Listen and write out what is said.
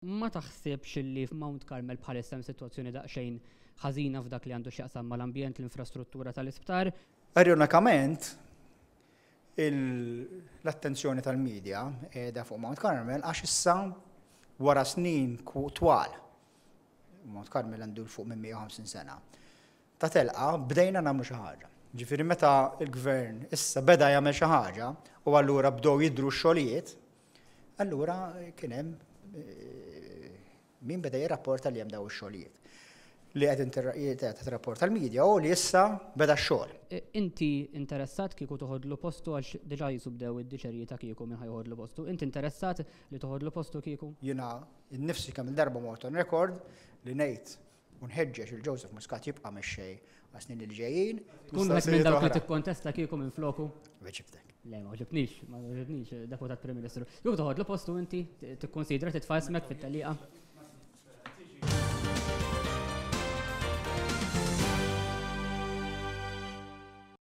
ma taħsibx li f'Mount Carmel bħalissa hemm sitwazzjoni daqsxejn ħażina f'dak li għandu x'jaqsam mal-ambjent, l-infrastruttura tal-isptar? Ironikament, l-attenzjoni tal-medja qiegħda fuq Mount Carmel għax issa wara snin twal. Mount Carmel għandu l-fuq minn 150 sena. Ta' telqa bdejna nagħmlu xi ħaġa. Ġifieri meta l-gvern issa beda jagħmel xi ħaġa u allura bdew jidhru x-xogħlijiet, allura kien hemm min beda jirrapporta li hemm daw ix-xogħlijiet. Li qed tirrapporta l-medja u li issa beda x-xogħol. Inti interessat kieku toħodlu postu għax diġà jisubdew id-diċerji ta' kieku minn ħajħodlu postu. Inti interessat li toħodlu postu kieku? Jiena nnifsi kemm il-darba mort on record li ngħid u nħeġġeġ il-Joseph Muscat jibqa' mexxej għas-snin li ġejjin. Tkun qed minn dawk li tikkontesta kieku minn floku? Veċibtek. Le, ma ġibniex deputat Prim Ministru. Jew toħodlu postu inti tikkonsidra titfasmek fit-taliqa?